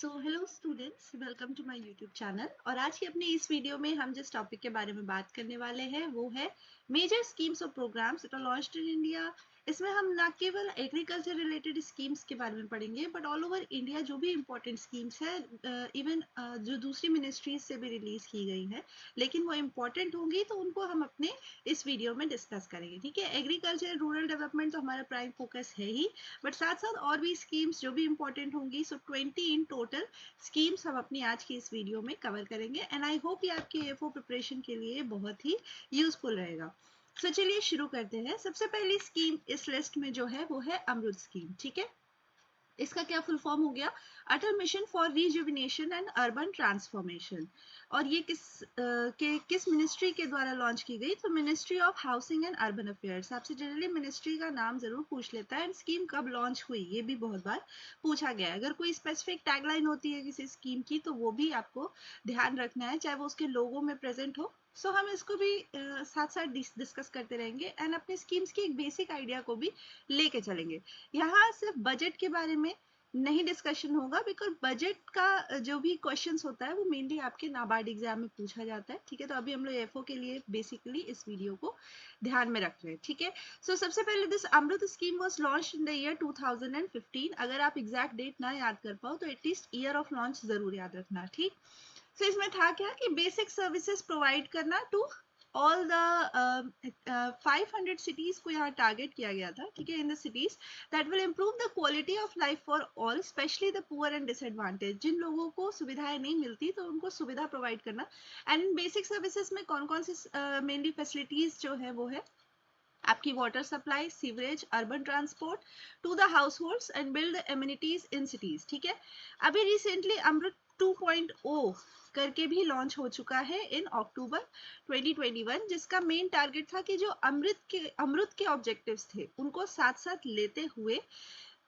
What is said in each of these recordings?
So hello students, welcome to my YouTube channel. और आज की अपनी इस वीडियो में हम जिस टॉपिक के बारे में बात करने वाले हैं वो है मेजर स्कीम्स और programmes that are launched in India. इसमें हम ना केवल एग्रीकल्चर रिलेटेड स्कीम्स के बारे में पढ़ेंगे बट ऑल ओवर इंडिया जो भी इंपॉर्टेंट स्कीम्स है, इवन जो दूसरी मिनिस्ट्रीज से भी रिलीज की गई है लेकिन वो इम्पोर्टेंट होंगी तो उनको हम अपने इस वीडियो में डिस्कस करेंगे। ठीक है, एग्रीकल्चर रूरल डेवलपमेंट तो हमारा प्राइम फोकस है ही, बट साथ साथ और भी स्कीम्स जो भी इंपॉर्टेंट होंगी। सो 20 इन टोटल स्कीम्स हम अपनी आज की इस वीडियो में कवर करेंगे एंड आई होप ये आपके एफओ प्रिपरेशन के लिए बहुत ही यूजफुल रहेगा। तो चलिए शुरू करते हैं। सबसे पहली स्कीम इस लिस्ट में जो है वो है अमृत स्कीम। ठीक है, इसका क्या फुल फॉर्म हो गया? Atal mission for rejuvenation and urban transformation. और ये किस मिनिस्ट्री के द्वारा लॉन्च की गई? तो ministry of housing and urban affairs. आपसे जनरली मिनिस्ट्री का नाम जरूर पूछ लेता है एंड स्कीम कब लॉन्च हुई ये भी बहुत बार पूछा गया है। अगर कोई स्पेसिफिक टैगलाइन होती है किसी स्कीम की तो वो भी आपको ध्यान रखना है, चाहे वो उसके लोगो में प्रेजेंट हो। सो हम इसको भी साथ साथ डिस्कस करते रहेंगे एंड अपने स्कीम्स की एक बेसिक आइडिया को भी लेके चलेंगे। यहाँ सिर्फ बजट के बारे में नहीं डिस्कशन होगा बिकॉज बजट का जो भी क्वेश्चंस होता है वो मेनली आपके नाबार्ड एग्जाम में पूछा जाता है। ठीक है, तो अभी हम लोग एफओ के लिए बेसिकली इस वीडियो को ध्यान में रख रहे हैं। ठीक है, सो सबसे पहले this AMRUT scheme was launched in the year 2015। अगर आप एग्जैक्ट डेट ना याद कर पाओ तो एटलीस्ट ईयर ऑफ लॉन्च जरूर याद रखना। ठीक, सो इसमें था क्या कि बेसिक सर्विसेज प्रोवाइड करना टू ऑल द 500 सिटीज को यहाँ टारगेट किया गया था। ठीक है, in the cities that will improve the quality of life for all, especially the poor and disadvantage. जिन लोगों को सुविधाएं नहीं मिलती तो उनको सुविधा प्रोवाइड करना। एंड बेसिक सर्विसेज में कौन कौन सी मेनली फैसिलिटीज जो है वो है आपकी water supply, sewerage, urban transport to the households and build amenities in cities. ठीक है, अभी रिसेंटली अमृत 2.0 करके भी लॉन्च हो चुका है इन अक्टूबर 2021, जिसका मेन टारगेट था कि जो अमृत के ऑब्जेक्टिव्स थे उनको साथ साथ लेते हुए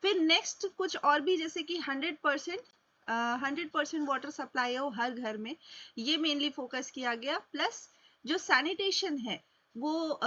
फिर नेक्स्ट कुछ और भी, जैसे कि 100% वाटर सप्लाई हो हर घर में, ये मेनली फोकस किया गया। प्लस जो सैनिटेशन है वो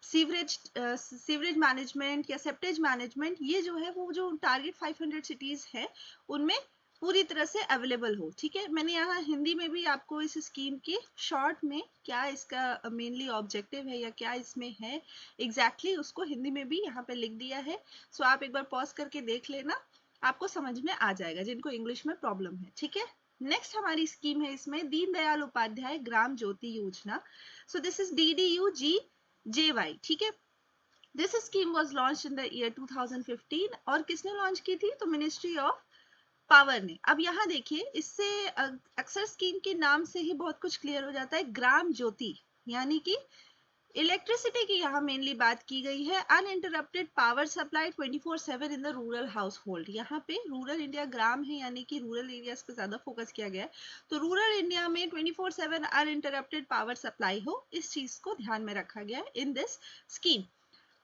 सीवरेज मैनेजमेंट या सेप्टेज मैनेजमेंट, ये जो है वो जो टारगेट 500 सिटीज है उनमें पूरी तरह से अवेलेबल हो। ठीक है, मैंने यहाँ हिंदी में भी आपको इस स्कीम के शॉर्ट में क्या इसका मेनली ऑब्जेक्टिव है या क्या इसमें है एग्जैक्टली उसको हिंदी में भी यहाँ पे लिख दिया है। सो आप एक बार पॉज करके देख लेना, आपको समझ में आ जाएगा जिनको इंग्लिश में प्रॉब्लम है। ठीक है, नेक्स्ट हमारी स्कीम है इसमें दीनदयाल उपाध्याय ग्राम ज्योति योजना। So this is DDUGJY। ठीक है, this scheme was launched in the year 2015 और किसने लॉन्च की थी? तो मिनिस्ट्री ऑफ पावर ने। अब यहाँ देखिए, इससे अक्सर स्कीम के नाम से ही बहुत कुछ क्लियर हो जाता है। ग्राम ज्योति यानी कि इलेक्ट्रिसिटी की यहाँ मेनली बात की गई है। Uninterrupted power supply 24/7 in the rural house hold. यहाँ पे रूरल इंडिया ग्राम है यानी कि रूरल एरियाज पे ज्यादा फोकस किया गया है, तो रूरल इंडिया में 24/7 अनइंटरप्टेड पावर सप्लाई हो, इस चीज को ध्यान में रखा गया है इन दिस स्कीम।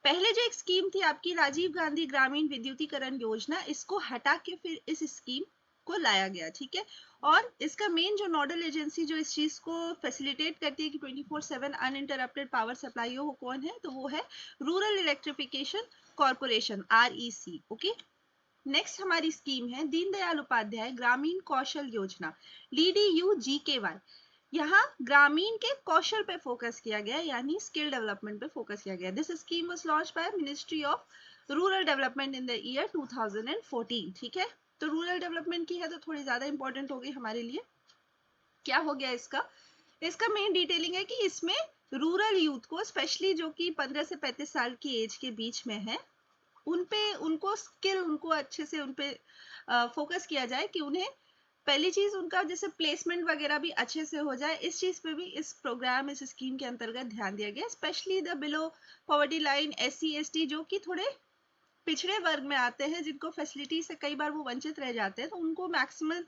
पहले जो एक स्कीम थी आपकी राजीव गांधी ग्रामीण विद्युतीकरण योजना, इसको हटा के फिर इस स्कीम को लाया गया। ठीक है, और इसका मेन जो नोडल एजेंसी जो इस चीज को फैसिलिटेट करती है कि 24/7 अनइंटरप्टेड पावर सप्लाई हो, कौन है? तो वो है rural electrification corporation, REC। Okay, next हमारी स्कीम है दीनदयाल उपाध्याय ग्रामीण कौशल योजना, DDUGKY। यहाँ ग्रामीण के कौशल पे फोकस किया गया, यानी स्किल डेवलपमेंट पे फोकस किया गया। This scheme was launched by ministry of rural development in the year 2014। ठीक है, तो रूरल डेवलपमेंट की है तो थोड़ी ज्यादा इंपॉर्टेंट होगी हमारे लिए। क्या हो गया इसका मेन डिटेलिंग है कि इसमें रूरल यूथ को, स्पेशली जो कि 15 से 35 साल की एज के बीच में है, उनको स्किल, उनको अच्छे से उन पे फोकस किया जाए कि उन्हें पहली चीज उनका जैसे प्लेसमेंट वगैरह भी अच्छे से हो जाए। इस चीज पे भी इस प्रोग्राम, इस स्कीम के अंतर्गत ध्यान दिया गया। Specially the below poverty line, SC ST जो कि थोड़े पिछड़े वर्ग में आते हैं, जिनको फैसिलिटी से कई बार वो वंचित रह जाते हैं, तो उनको मैक्सिमम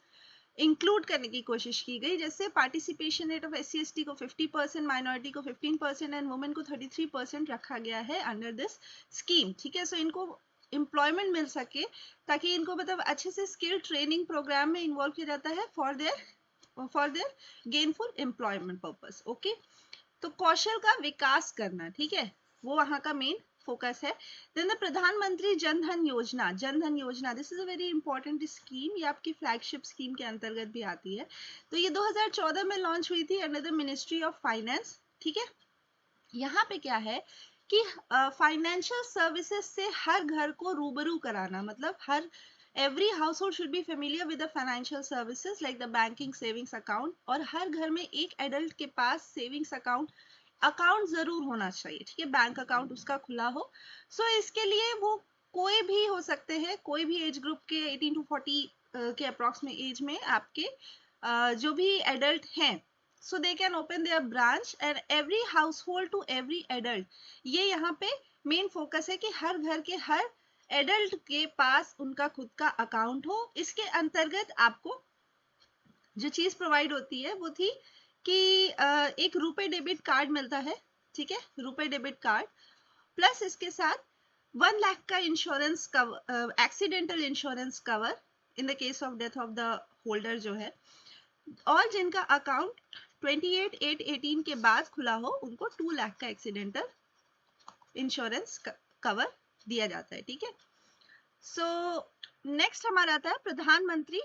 इंक्लूड करने की कोशिश की गई। जैसे participation rate of SC ST को 50%, माइनॉरिटी को 15% एंड वुमेन को 33% रखा गया है अंडर दिस स्कीम। ठीक है, सो इनको एम्प्लॉयमेंट मिल सके, ताकि इनको मतलब अच्छे से स्किल ट्रेनिंग प्रोग्राम में इन्वॉल्व किया जाता है for their gainful employment purpose. Okay, तो कौशल का विकास करना, ठीक है, वो वहां का मेन फोकस है। देन द प्रधानमंत्री जन धन योजना, जन धन योजना this is a very important scheme, ये आपकी फ्लैगशिप स्कीम के अंतर्गत भी आती है। तो ये 2014 में लॉन्च हुई थी under the ministry of finance, ठीक है। यहाँ पे क्या है कि फाइनेंशियल सर्विसेज से हर घर को रूबरू कराना, मतलब हर every household should be familiar with the financial services like the banking savings account, और हर घर में एक एडल्ट के पास सेविंग्स अकाउंट जरूर होना चाहिए, ठीक है, बैंक अकाउंट उसका खुला हो। सो इसके लिए वो कोई भी हो सकते हैं, कोई भी एज ग्रुप के 18 to 40 के अप्रोक्सीमेट एज में आपके जो भी एडल्ट हैं, so they can open their branch and every household to every adult, ये यहाँ पे मेन फोकस है कि हर घर के हर एडल्ट के पास उनका खुद का अकाउंट हो। इसके अंतर्गत आपको जो चीज प्रोवाइड होती है वो थी कि एक रुपए डेबिट कार्ड मिलता है, ठीक है, रुपए डेबिट कार्ड, प्लस इसके साथ 1 लाख का insurance cover, accidental insurance cover in the case of death of the holder जो है, और जिनका अकाउंट 28/8/18 के बाद खुला हो उनको 2 लाख का एक्सीडेंटल इंश्योरेंस कवर दिया जाता है, ठीक है। सो नेक्स्ट हमारा आता है प्रधानमंत्री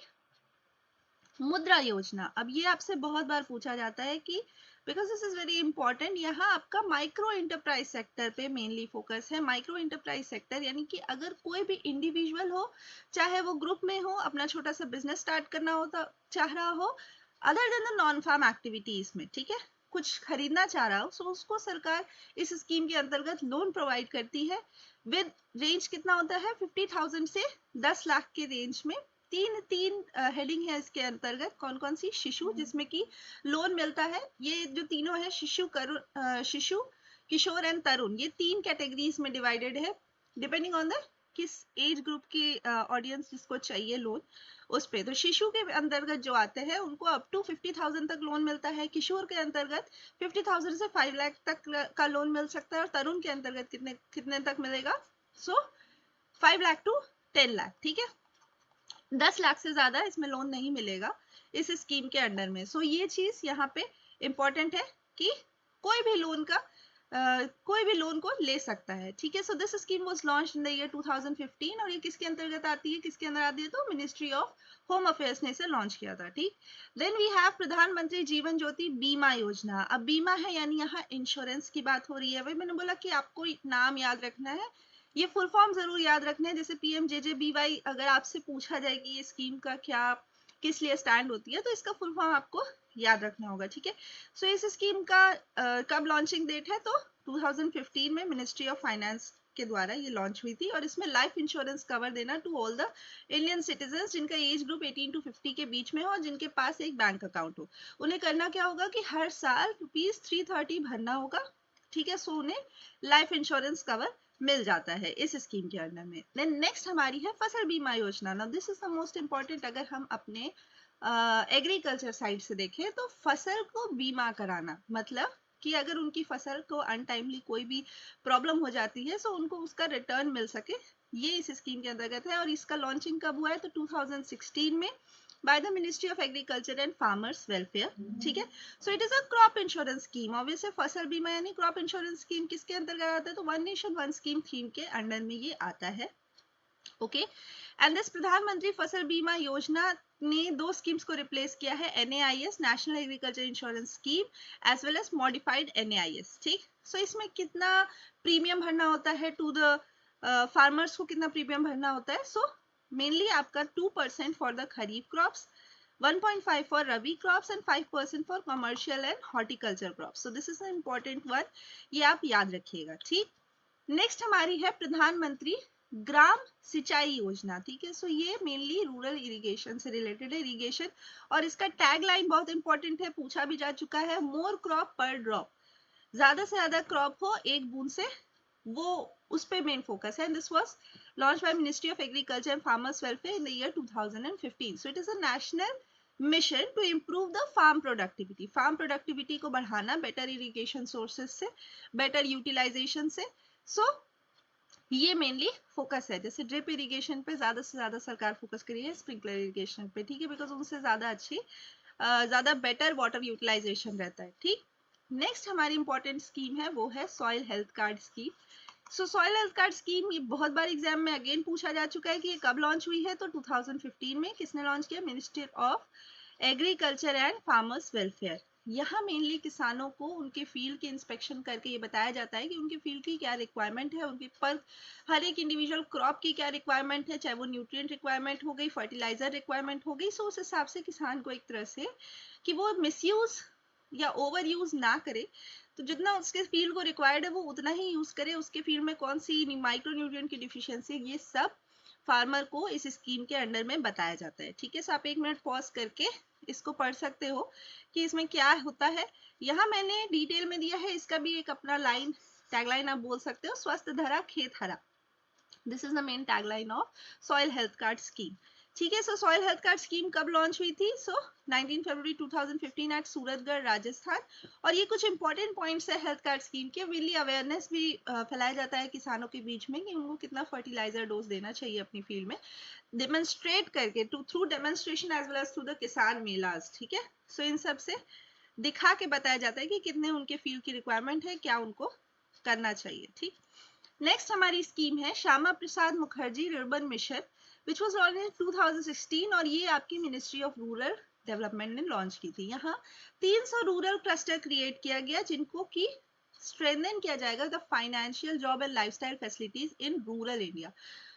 मुद्रा योजना। अब ये आपसे बहुत बार पूछा जाता है कि because this is very important, यहाँ आपका माइक्रो इंटरप्राइज सेक्टर पे मेनली फोकस है। माइक्रो इंटरप्राइज सेक्टर यानी कि अगर कोई भी इंडिविजुअल हो, चाहे वो ग्रुप में हो, अपना छोटा सा बिजनेस स्टार्ट करना होता चाह रहा हो other than the non farm activities में, ठीक है, कुछ खरीदना चाह रहा हो, सो उसको सरकार इस स्कीम के अंतर्गत लोन प्रोवाइड करती है विद रेंज कितना होता है 50,000 से 10 लाख के रेंज में। तीन हेडिंग है इसके अंतर्गत, कौन कौन सी, शिशु जिसमें कि लोन मिलता है, ये जो तीनों है शिशु किशोर एंड तरुण, ये 3 कैटेगरीज में डिवाइडेड है डिपेंडिंग ऑन द किस एज ग्रुप की ऑडियंस जिसको चाहिए लोन उस पे। तो शिशु के अंतर्गत जो आते हैं उनको अप टू 50,000 तक लोन मिलता है, किशोर के अंतर्गत 50,000 से 5 लाख तक का लोन मिल सकता है, और तरुण के अंतर्गत कितने तक मिलेगा, सो 5 लाख टू 10 लाख, ठीक है, 10 लाख से ज्यादा इसमें लोन नहीं मिलेगा इस स्कीम के अंडर में। सो ये चीज यहाँ पे इंपॉर्टेंट है कि कोई भी लोन को ले सकता है, ठीक है। So this scheme was launched in the year 2015, और ये किसके अंतर्गत आती है, किसके अंदर आती है, तो मिनिस्ट्री ऑफ होम अफेयर्स ने इसे लॉन्च किया था, ठीक। देन वी हैव प्रधानमंत्री जीवन ज्योति बीमा योजना। अब बीमा है यानी यहाँ इंश्योरेंस की बात हो रही है, वही मैंने बोला कि आपको नाम याद रखना है, ये फुल फॉर्म जरूर याद रखना है, जैसे PMJJBY अगर आपसे पूछा जाए कि ये स्कीम का क्या किस लिए स्टैंड होती है तो इसका फुल फॉर्म आपको याद रखना होगा, ठीक है। सो इस स्कीम का कब लॉन्चिंग डेट है, तो 2015 में मिनिस्ट्री ऑफ फाइनेंस के द्वारा ये लॉन्च हुई थी, और इसमें लाइफ इंश्योरेंस कवर देना to all the Indian citizen जिनका एज ग्रुप 18 to 50 के बीच में हो और जिनके पास एक बैंक अकाउंट हो। उन्हें करना क्या होगा कि हर साल ₹330 भरना होगा, ठीक है। सो उन्हें लाइफ इंश्योरेंस कवर मिल जाता है इस स्कीम के अंडर में। देन नेक्स्ट हमारी है फसल बीमा योजना। Now this is the most important, अगर हम अपने एग्रीकल्चर साइड से देखें तो फसल को बीमा कराना मतलब कि अगर उनकी फसल को अनटाइमली कोई भी प्रॉब्लम हो जाती है सो उनको उसका रिटर्न मिल सके, ये इस स्कीम के अंतर्गत है। और इसका लॉन्चिंग कब हुआ है, तो 2016 में by the Ministry of Agriculture and Farmers Welfare, ठीक है। सो it is a crop insurance scheme. Obviously फसल बीमा यानी क्रॉप इंश्योरेंस स्कीम किसके अंतर्गत आता है, तो one nation one scheme theme के अंडर में ये आता है, ओके। एंड दिस प्रधानमंत्री फसल बीमा योजना ने 2 स्कीम्स को रिप्लेस किया है, NAIS national agriculture insurance scheme as well as modified NAIS, ठीक। सो इसमें कितना प्रीमियम भरना होता है टू द फार्मर्स को, कितना प्रीमियम भरना होता है, सो मेनली आपका 2% for the kharif crops, 1.5 for Rabi crops and 5% for commercial and horticulture crops. So this is an important one, ये आप याद रखिएगा, ठीक। नेक्स्ट हमारी है प्रधानमंत्री ग्राम सिंचाई योजना, ठीक है। सो ये मेनली रूरल इरिगेशन से रिलेटेड है, इरिगेशन, और इसका टैग लाइन बहुत इंपॉर्टेंट है, पूछा भी जा चुका है, मोर क्रॉप पर ड्रॉप, ज्यादा से ज्यादा क्रॉप हो एक बूंद से, वो उस पे मेन फोकस है। This was launch by ministry of agriculture and farmers welfare in the year 2015। So it is a national mission to improve the farm productivity को बढ़ाना बेटर इरिगेशन सोर्सेज से, बेटर यूटिलाइजेशन से। So ये mainly focus है, जैसे drip irrigation पे ज्यादा से ज्यादा सरकार फोकस करी है, स्प्रिंकलर इरिगेशन पे, ठीक है, बिकॉज उनसे ज्यादा अच्छी ज्यादा बेटर वाटर यूटिलाइजेशन रहता है, ठीक। नेक्स्ट हमारी इंपॉर्टेंट स्कीम है वो है सॉइल हेल्थ कार्ड स्कीम। सो सॉइल हेल्थ कार्ड स्कीम ये बहुत बार एग्जाम में अगेन पूछा जा चुका है कि ये कब लॉन्च हुई है, तो 2015 में किसने लॉन्च किया, ministry of agriculture and farmers welfare. यहाँ मेनली किसानों को उनके फील्ड के इंस्पेक्शन करके ये बताया जाता है कि उनके फील्ड की क्या रिक्वायरमेंट है, उनके पर हर एक इंडिविजुअल क्रॉप की क्या रिक्वायरमेंट है, चाहे वो न्यूट्रिएंट रिक्वायरमेंट हो गई, फर्टिलाइजर रिक्वायरमेंट हो गई। सो उस हिसाब से किसान को एक तरह से कि वो मिसयूज या ओवर यूज ना करे, तो जितना उसके फील्ड को रिक्वायर्ड है वो उतना ही यूज करे। उसके फील्ड में कौन सी माइक्रो न्यूट्रिएंट की डिफिशियंसी, ये सब फार्मर को इस स्कीम के अंडर में बताया जाता है। ठीक है, सो आप 1 मिनट पॉज करके इसको पढ़ सकते हो कि इसमें क्या होता है। यहाँ मैंने डिटेल में दिया है, इसका भी एक अपना लाइन टैगलाइन आप बोल सकते हो, स्वस्थ धरा खेत हरा। This is the main tagline of soil health card scheme. ठीक है, सो सॉइल हेल्थ कार्ड स्कीम कब लॉन्च हुई थी, सो 19 फरवरी 2015 एट सूरतगढ़ राजस्थान। और ये कुछ इंपॉर्टेंट पॉइंट्स है हेल्थ कार्ड स्कीम के। मेनली अवेयरनेस भी फैलाया जाता है किसानों के बीच में कि उनको कितना फर्टिलाइजर डोज देना चाहिए अपनी फील्ड में, डेमोन्स्ट्रेट करके through demonstration as well as through the Kisan melas. ठीक है, सो इन सब से दिखा के बताया जाता है कि कितने उनके फील्ड की रिक्वायरमेंट है, क्या उनको करना चाहिए। ठीक, नेक्स्ट हमारी स्कीम है Shyama Prasad Mukherjee rurban mission, which was launch in 2016, और ये आपकी मिनिस्ट्री ऑफ रूरल डेवलपमेंट ने लॉन्च की थी। यहाँ 300 रूरल क्लस्टर क्रिएट किया गया जिनको की स्ट्रेंथन किया जाएगा the financial job and lifestyle facilities in rural India.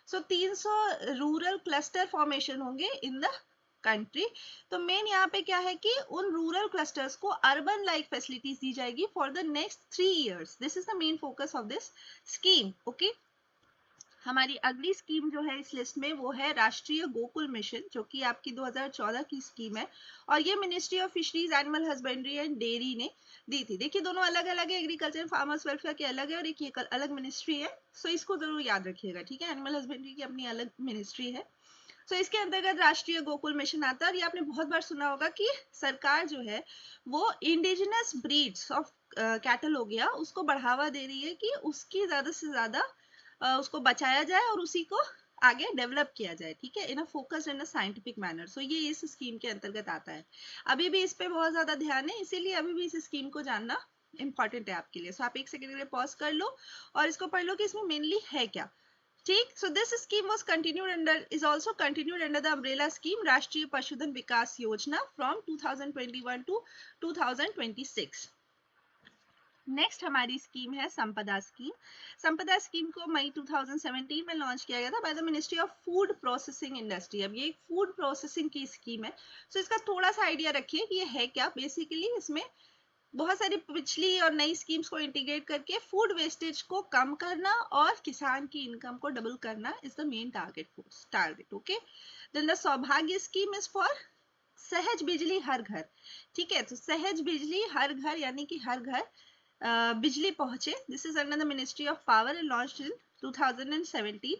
So 300 rural cluster formation होंगे इन द कंट्री। तो मेन यहाँ पे क्या है कि उन रूरल क्लस्टर्स को अर्बन लाइक फैसिलिटीज दी जाएगी for the next 3 years। This is the main focus of this scheme. Okay, हमारी अगली स्कीम जो है इस लिस्ट में वो है राष्ट्रीय गोकुल मिशन, जो कि आपकी 2014 की स्कीम है, और ये ministry of fisheries animal husbandry and dairy ने दी थी। देखिए दोनों अलग अलग है, एग्रीकल्चर फार्मर्स वेलफेयर के अलग है और एक ये अलग मिनिस्ट्री है। सो इसको जरूर याद रखिएगा। ठीक है, एनिमल हस्बेंड्री की अपनी अलग मिनिस्ट्री है। तो इसके अंतर्गत राष्ट्रीय गोकुल मिशन आता है। और ये आपने बहुत बार सुना होगा कि सरकार जो है वो इंडिजिनस ब्रीड्स ऑफ कैटल हो गया, उसको बढ़ावा दे रही है कि उसकी ज्यादा से ज्यादा उसको बचाया जाए और उसी को आगे डेवलप किया जाए। ठीक है, in a focused in a scientific manner. So ये इस स्कीम के अंतर्गत आता है। अभी भी इस पे बहुत ज्यादा ध्यान है, इसीलिए अभी भी इस स्कीम को जानना इंपॉर्टेंट है आपके लिए। सो आप 1 सेकंड के लिए पॉज कर लो और इसको पढ़ लो कि इसमें मेनली है क्या। ठीक, so this scheme was continued under is also continued under the umbrella scheme राष्ट्रीय पशुधन विकास योजना from 2021 to 2026। नेक्स्ट हमारी स्कीम है संपदा स्कीम। संपदा स्कीम को मई 2017 में लॉन्च किया गया था by the ministry of food processing industry. अब ये एक फूड प्रोसेसिंग की स्कीम है। सो इसका थोड़ा सा आइडिया रखिए कि ये है क्या। बेसिकली इसमें बहुत सारी पिछली और नई स्कीम्स को इंटीग्रेट करके फूड वेस्टेज को कम करना और किसान की इनकम को डबल करना is the main target. Okay, then the Saubhagya scheme is for Sahaj Bijli हर घर। ठीक है, तो सहज बिजली हर घर यानी कि हर घर बिजली पहुंचे। This is under the ministry of power and launched in 2017।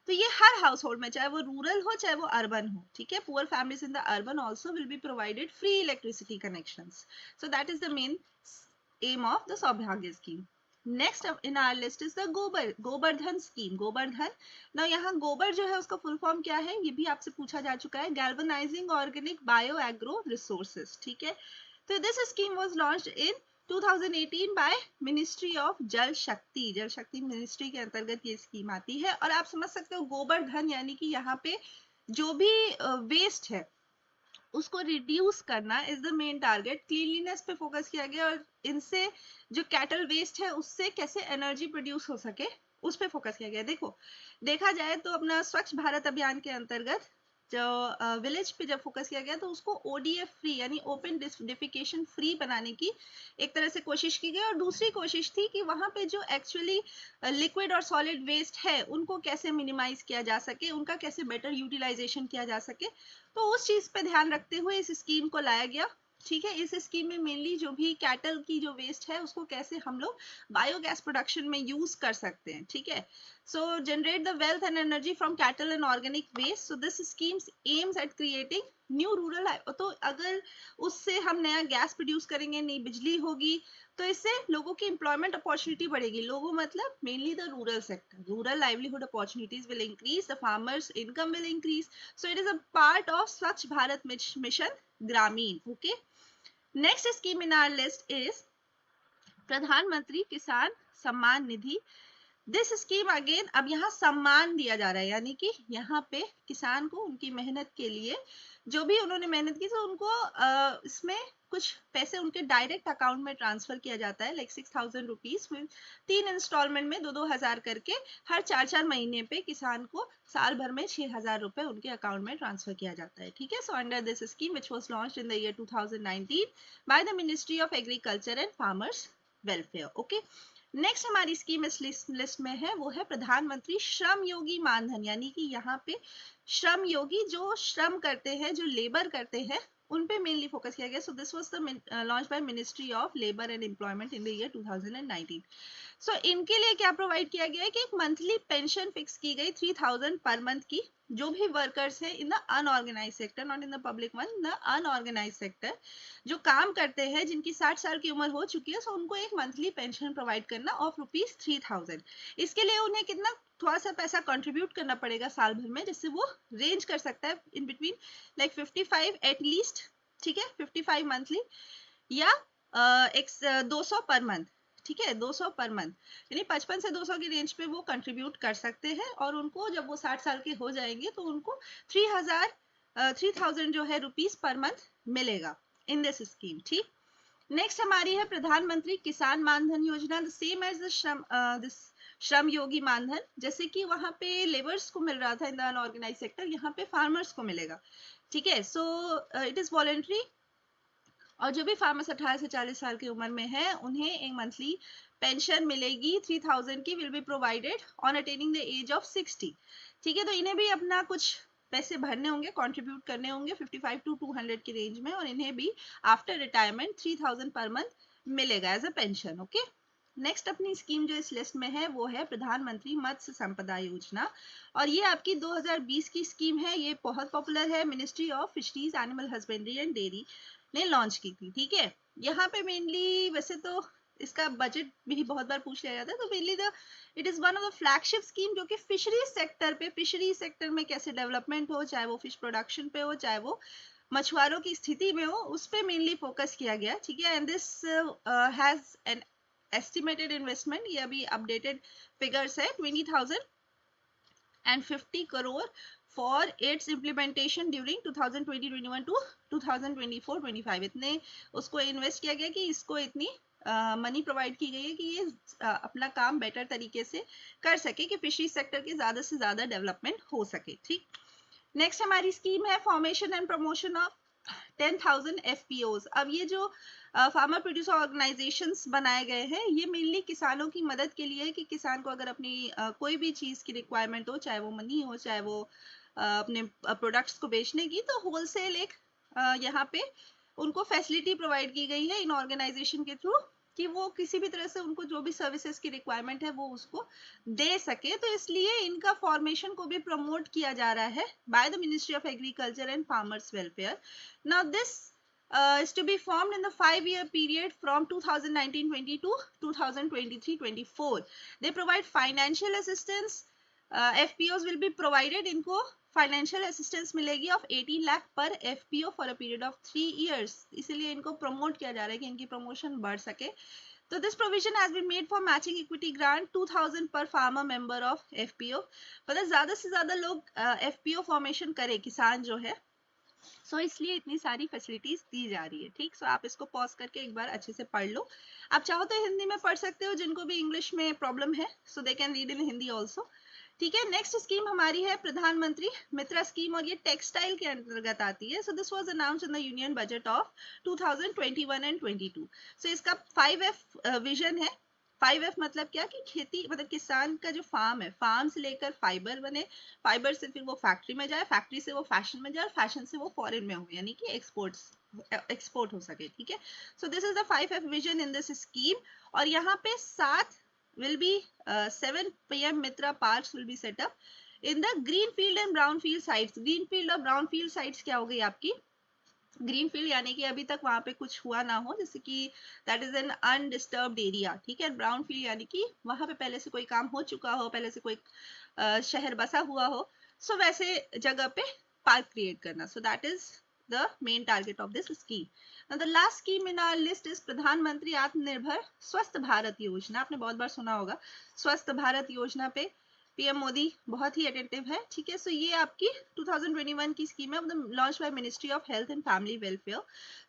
तो ये हर हाउस होल्ड में, चाहे वो रूरल हो चाहे वो अर्बन हो। ठीक है, poor families in the urban also will be provided free electricity connections. So that is the main aim of the Saubhagya scheme. Next in our list is the Gobardhan scheme. Gobardhan ना, यहाँ गोबर जो है उसका फुल फॉर्म क्या है ये भी आपसे पूछा जा चुका है। Galvanising organic bio agro resources. ठीक है, तो this scheme was launched in 2018 bye ministry of जल शक्ति। जल शक्ति मिनिस्ट्री के अंतर्गत ये स्कीम आती है। और आप समझ सकते हो गोबर्धन यानी कि यहाँ पे जो भी वेस्ट है उसको रिड्यूस करना is the main target. Cleanliness पे फोकस किया गया और इनसे जो कैटल वेस्ट है उससे कैसे एनर्जी प्रोड्यूस हो सके उस पे फोकस किया गया। देखो देखा जाए तो अपना स्वच्छ भारत अभियान के अंतर्गत जो विलेज पे जब फोकस किया गया तो उसको ओडीएफ फ्री यानी ओपन डिफिकेशन फ्री बनाने की एक तरह से कोशिश की गई। और दूसरी कोशिश थी कि वहां पे जो एक्चुअली लिक्विड और सॉलिड वेस्ट है उनको कैसे मिनिमाइज किया जा सके, उनका कैसे बेटर यूटिलाइजेशन किया जा सके। तो उस चीज पे ध्यान रखते हुए इस स्कीम को लाया गया। ठीक है, इस स्कीम में मेनली जो भी कैटल की जो वेस्ट है उसको कैसे हम लोग बायोगैस प्रोडक्शन में यूज कर सकते हैं। ठीक है, so generate the wealth and energy from cattle and organic waste। so this scheme aims at creating new rural। तो अगर उससे हम नया गैस प्रोड्यूस करेंगे, नई बिजली होगी, तो इससे लोगों की एम्प्लॉयमेंट अपॉर्चुनिटी बढ़ेगी। लोगों मतलब mainly the rural sector. Rural livelihood opportunities will increase, the farmers income will increase. So it is a part of स्वच्छ भारत मिशन ग्रामीण। Okay, next scheme in our list is प्रधानमंत्री किसान Samman Nidhi. This scheme again, अब यहाँ सम्मान दिया जा रहा है, यानी कि यहाँ पे किसान को उनकी मेहनत के लिए, जो भी उन्होंने मेहनत की, तो उनको इसमें कुछ पैसे उनके डायरेक्ट अकाउंट में ट्रांसफर किया जाता है, लाइक 6,000 रुपीज 3 इंस्टॉलमेंट में 2-2 हजार करके हर 4-4 महीने पे किसान को साल भर में 6,000 रुपए उनके अकाउंट में ट्रांसफर किया जाता है, ठीक है। So under this scheme which was launched in the year 2019 by the ministry of agriculture and farmers welfare. Okay, next हमारी स्कीम इस लिस्ट में है, वो है प्रधानमंत्री श्रम योगी मानधन, यानी कि यहाँ पे श्रम योगी, जो श्रम करते हैं, जो लेबर करते हैं, उन पे मेनली फोकस किया गया। So this was the launch by ministry of labour and employment in the year 2019। सो इनके लिए क्या प्रोवाइड किया गया है कि एक मंथली पेंशन फिक्स की गई 3,000 पर मंथ की, जो भी वर्कर्स है in the unorganised sector, not in the public one, the unorganised sector, जो काम करते हैं, जिनकी 60 साल की उम्र हो चुकी है, सो उनको एक मंथली पेंशन प्रोवाइड करना ऑफ ₹3,000। इसके लिए उन्हें कितना थोड़ा सा पैसा कंट्रीब्यूट करना पड़ेगा साल भर में, जिससे वो रेंज कर सकता है इन बिटवीन लाइक 55 एटलीस्ट, ठीक है, 55 मंथली, या 200 पर मंथ, ठीक है, 200 पर मंथ, यानी 55 से 200 की रेंज पे वो कंट्रीब्यूट कर सकते हैं, और उनको जब वो 60 साल के हो जाएंगे तो उनको 3,000 जो है रुपीस पर मंथ मिलेगा इन दिस स्कीम, ठीक। नेक्स्ट हमारी है प्रधानमंत्री किसान मानधन योजना, same as the Shram Yogi Maandhan, जैसे कि वहां पे लेबर्स को मिल रहा था इन द अनऑर्गेनाइज सेक्टर, यहाँ पे फार्मर्स को मिलेगा, ठीक है। सो इट इज वॉलेंट्री, और जो भी फार्मर्स 18 से 40 साल की उम्र में है, उन्हें एक मंथली पेंशन मिलेगी 3,000 की, will be provided on attaining the age of 60, ठीक है। तो इन्हें भी अपना कुछ पैसे भरने होंगे, कंट्रीब्यूट करने होंगे 55 to 200 की रेंज में, और इन्हें भी आफ्टर रिटायरमेंट 3,000 पर मंथ मिलेगा as a pension. Okay, next अपनी स्कीम जो इस लिस्ट में है, वो है प्रधानमंत्री मत्स्य संपदा योजना, और ये आपकी 2020 की स्कीम है, ये बहुत पॉपुलर है, ministry of fisheries, animal husbandry and dairy ने लॉन्च की थी, ठीक है। यहाँ पे मेनली, वैसे तो इसका बजट भी बहुत बार पूछ लिया जाता है, तो mainly it is one of the flagship scheme, जो कि फिशरीज सेक्टर पे, फिशरीज सेक्टर में कैसे डेवलपमेंट हो, चाहे वो फिश प्रोडक्शन पे हो, चाहे वो मछुआरों की स्थिति में हो, उस पे मेनली फोकस किया गया, ठीक है। And this has an estimated investment, ये अभी अपडेटेड फिगर्स है, 20,050 crore for its implementation during 2020-21 to 2024-25, इतने उसको इन्वेस्ट किया गया कि इसको इतनी मनी प्रोवाइड की गई है कि ये अपना काम बेटर तरीके से कर सके, कि फिशरी सेक्टर के ज्यादा से ज्यादा डेवलपमेंट हो सके, ठीक। नेक्स्ट हमारी स्कीम है formation and promotion of 10,000 FPOs। अब ये जो फार्मर प्रोड्यूसर ऑर्गेनाइजेशंस बनाए गए हैं, ये मेनली किसानों की मदद के लिए है, कि किसान को अगर अपनी कोई भी चीज की रिक्वायरमेंट हो, चाहे वो मनी हो, चाहे वो अपने प्रोडक्ट्स को बेचने की, तो होलसेल एक यहाँ पे उनको फैसिलिटी प्रोवाइड की गई है इन ऑर्गेनाइजेशन के थ्रू, कि वो किसी भी तरह से उनको जो भी सर्विसेज की रिक्वायरमेंट है वो उसको दे सके। तो इसलिए इनका फॉर्मेशन को भी प्रमोट किया जा रहा है by the ministry of agriculture and farmers welfare. Now this is to be formed in the 5-year period from 2019-20 to 2023-24. They provide financial assistance. FPOs will be provided, इनको फाइनेंशियल असिस्टेंस मिलेगी of 18 lakh पर FPO for a period of 3 years। इसीलिए इनको promote किया जा रहा है कि इनकी प्रमोशन बढ़ सके। तो this provision has been made for matching equity grant 2,000 per farmer member of FPO। मतलब ज्यादा से ज्यादा लोग FPO फॉर्मेशन करे किसान जो है, सो इसलिए इतनी सारी फैसिलिटीज दी जा रही है, ठीक। सो आप इसको पॉज करके एक बार अच्छे से पढ़ लो। आप चाहो तो हिंदी में पढ़ सकते हो, जिनको भी इंग्लिश में प्रॉब्लम है, so they can read in Hindi also, ठीक है। नेक्स्ट स्कीम हमारी है प्रधानमंत्री मित्रा स्कीम, और ये टेक्सटाइल के अंतर्गत आती है। So this was announced in the union budget of 2021 and 22। सो इसका 5F विजन है। 5F मतलब क्या, कि खेती, मतलब किसान का जो फार्म है, फार्म से लेकर फाइबर बने, फाइबर से फिर वो फैक्ट्री में जाए, फैक्ट्री से वो फैशन में जाए, फैशन से वो फॉरेन में हो, यानी कि एक्सपोर्ट हो सके, ठीक है। So this is the 5F vision in this scheme. और यहाँ पे 7 PM Mitra parks will be set up in the greenfield and brownfield sites। greenfield और brownfield sites क्या हो गई आपकी, ग्रीनफील्ड यानी कि अभी तक वहां पे कुछ हुआ ना हो, जैसे कि that is an undisturbed area, ठीक है। ब्राउन फील्ड यानी कि वहां पे पहले से कोई काम हो चुका हो, पहले से कोई शहर बसा हुआ हो, सो वैसे जगह पे पार्क क्रिएट करना। सो that is the main target of this scheme. Now the last scheme in our list is प्रधानमंत्री आत्मनिर्भर स्वस्थ भारत योजना. आपने बहुत बार सुना होगा स्वस्थ भारत योजना पे पीएम मोदी बहुत ही अटेंटिव है. ठीक है, सो ये आपकी 2021 की स्कीम है, launch by ministry of health and family welfare.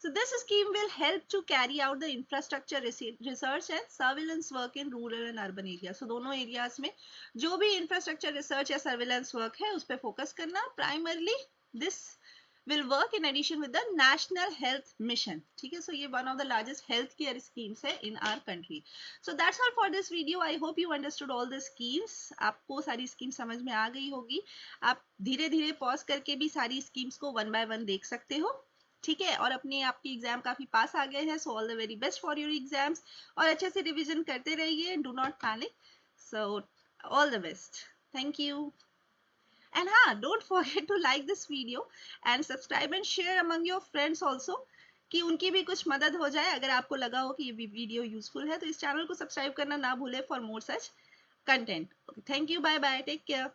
So this scheme will help to carry out the infrastructure research and surveillance work in rural and urban areas. So दोनों areas में जो भी इंफ्रास्ट्रक्चर रिसर्च या surveillance work है उस पर focus करना. Primarily this will work in addition with the national health mission. ठीक है, so ये one of the largest healthcare schemes है in our country. So that's all for this video. I hope you understood all the schemes. आपको सारी scheme समझ में आ गई होगी. आप धीरे धीरे पॉज करके भी सारी स्कीम्स को वन बाय वन देख सकते हो. ठीक है, और अपने आपके एग्जाम काफी पास आ गए हैं. So all the very best for your exams, और अच्छे से रिविजन करते रहिए. Do not panic. So all the best. Thank you. And don't forget to like this video and subscribe and share among your friends also, कि उनकी भी कुछ मदद हो जाए. अगर आपको लगा हो कि ये वीडियो यूजफुल है तो इस चैनल को सब्सक्राइब करना ना भूले for more such content. Okay, thank you. Bye bye. Take care.